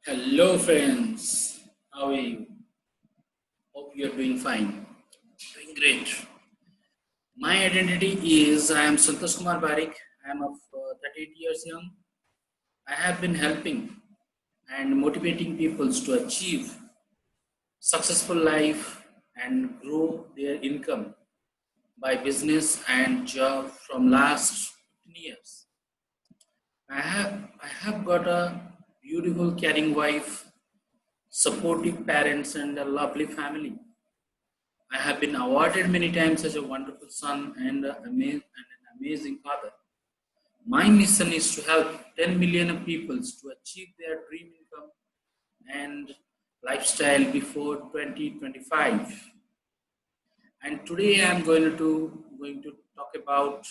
Hello friends, how are you? Hope you are doing fine. Doing great. My identity is I am Santosh Kumar Barik. I am of 38 years young. I have been helping and motivating people to achieve successful life and grow their income by business and job from last 15 years. I have got a beautiful caring wife, supportive parents and a lovely family. I have been awarded many times as a wonderful son and an amazing father. My mission is to help 10 million people to achieve their dream income and lifestyle before 2025. And today I am going to talk about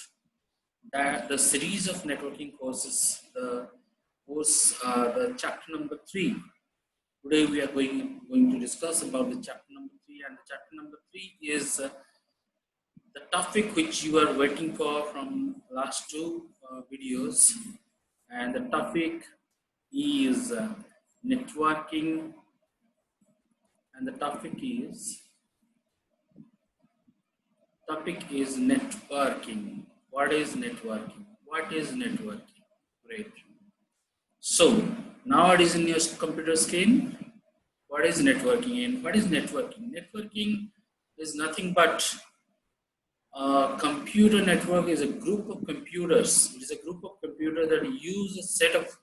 the series of networking courses, the chapter number 3. Today we are going to discuss about the chapter number 3, and the chapter number 3 is the topic which you are waiting for from last two videos, and the topic is networking, and the topic is networking. What is networking? What is networking? Great. So nowadays in your computer screen, what is networking? And what is networking? Networking is nothing but computer network is a group of computers. It is a group of computers that use a set of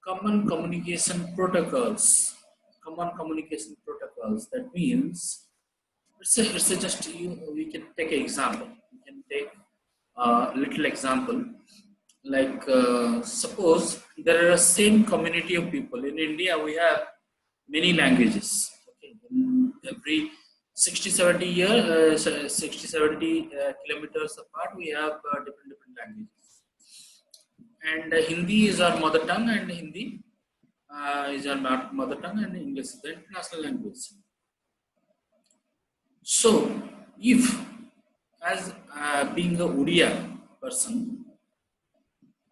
common communication protocols. Common communication protocols. That means it's a just we can take an example. We can take a little example. Like suppose there are a same community of people in India. We have many languages. Okay, in every 60 70 year 60 70 kilometers apart we have different languages, and Hindi is our mother tongue, and Hindi is our mother tongue, and English is the international language. So if as being a Udiya person,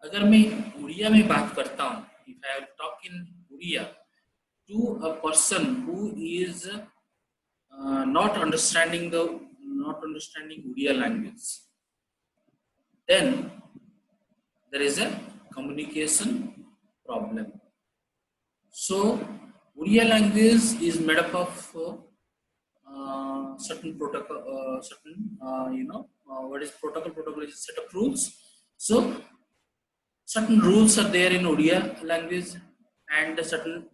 अगर मैं उड़िया में बात करता हूँ, if I talk in Udiya to a person who is not understanding Udiya language, then there is a communication problem. So Udiya language is made up of certain protocol, what is protocol? Protocol is a set of rules. So certain rules are there in Udiya language, and certain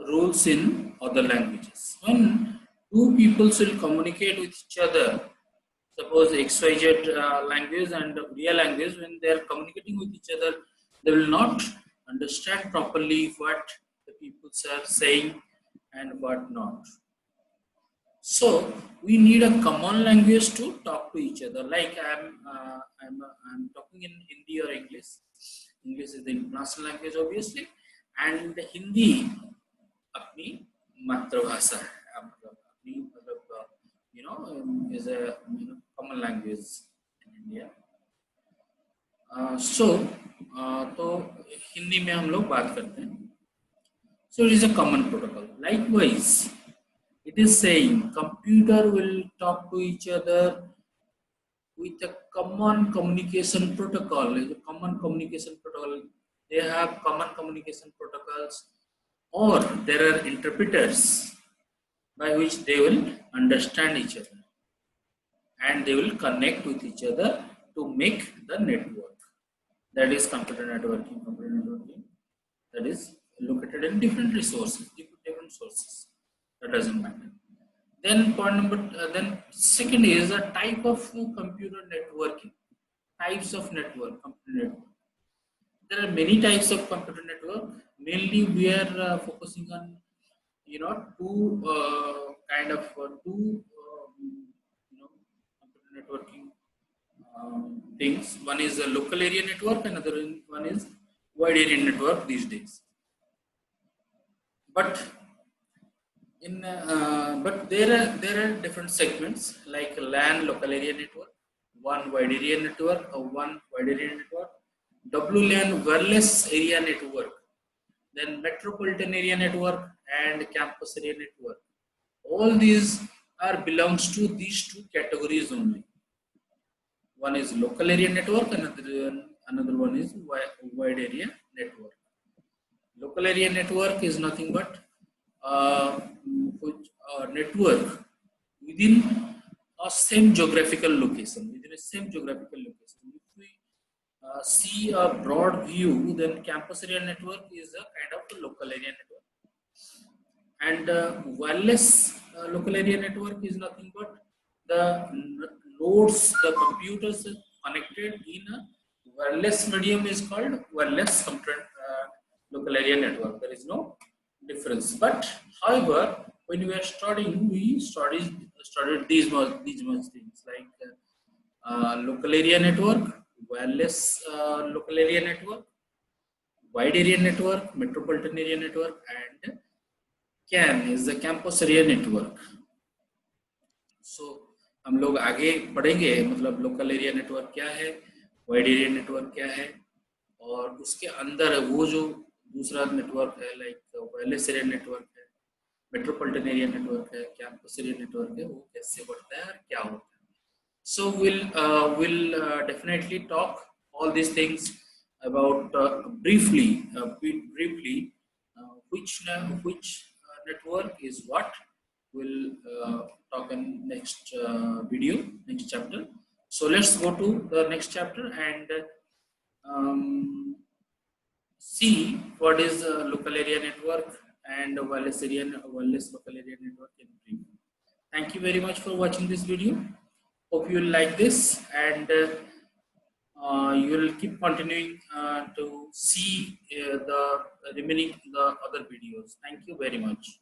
rules in other languages. When two peoples will communicate with each other, suppose XYZ language and Udiya language, when they are communicating with each other, they will not understand properly what the peoples are saying and what not. So we need a common language to talk to each other. Like I'm talking in Hindi or English. English is the international language, obviously, and Hindi अपनी मातृभाषा है, मतलब अपनी is a common language in India. तो हिंदी में हम लोग बात करते हैं. So it is a common protocol. Likewise, it is saying computer will talk to each other with a common communication protocol. It's a common communication protocol. They have common communication protocols, or there are interpreters by which they will understand each other and they will connect with each other to make the network. That is computer networking. Computer networking that is located in different resources, different sources. That doesn't matter. Then then second is a type of computer networking. Types of computer network. There are many types of computer network. Mainly, we are focusing on two computer networking things. One is a local area network, another one is wide area network these days. But there are different segments like LAN, local area network, one wide area network, WLAN wireless area network, then metropolitan area network and campus area network. All these are belongs to these two categories only. One is local area network, another one is wide area network. Local area network is nothing but network within a same geographical location. Within a same geographical location. If we see a broad view, then campus area network is a kind of a local area network. And wireless local area network is nothing but the nodes, the computers connected in a wireless medium is called wireless local area network. There is no difference. But however, when we are studying, we studied these much things like local area network, wireless local area network, wide area network, metropolitan area network, and CAN is the campus area network. So हम लोग आगे पढ़ेंगे मतलब local area network क्या है, wide area network क्या है, और उसके अंदर वो जो दूसरा नेटवर्क है लाइक वायरलेस एरिया नेटवर्क है, मेट्रोपॉलिटन एरिया नेटवर्क है, कैंपस एरिया नेटवर्क है, वो कैसे बढ़ता है और क्या होता है. So we'll definitely talk all these things about briefly which network is what. We'll talk in next video, next chapter. So let's go to the next chapter and see what is local area network and wireless local area network in brief. Thank you very much for watching this video. Hope you will like this, and you will keep continuing to see the remaining the other videos. Thank you very much.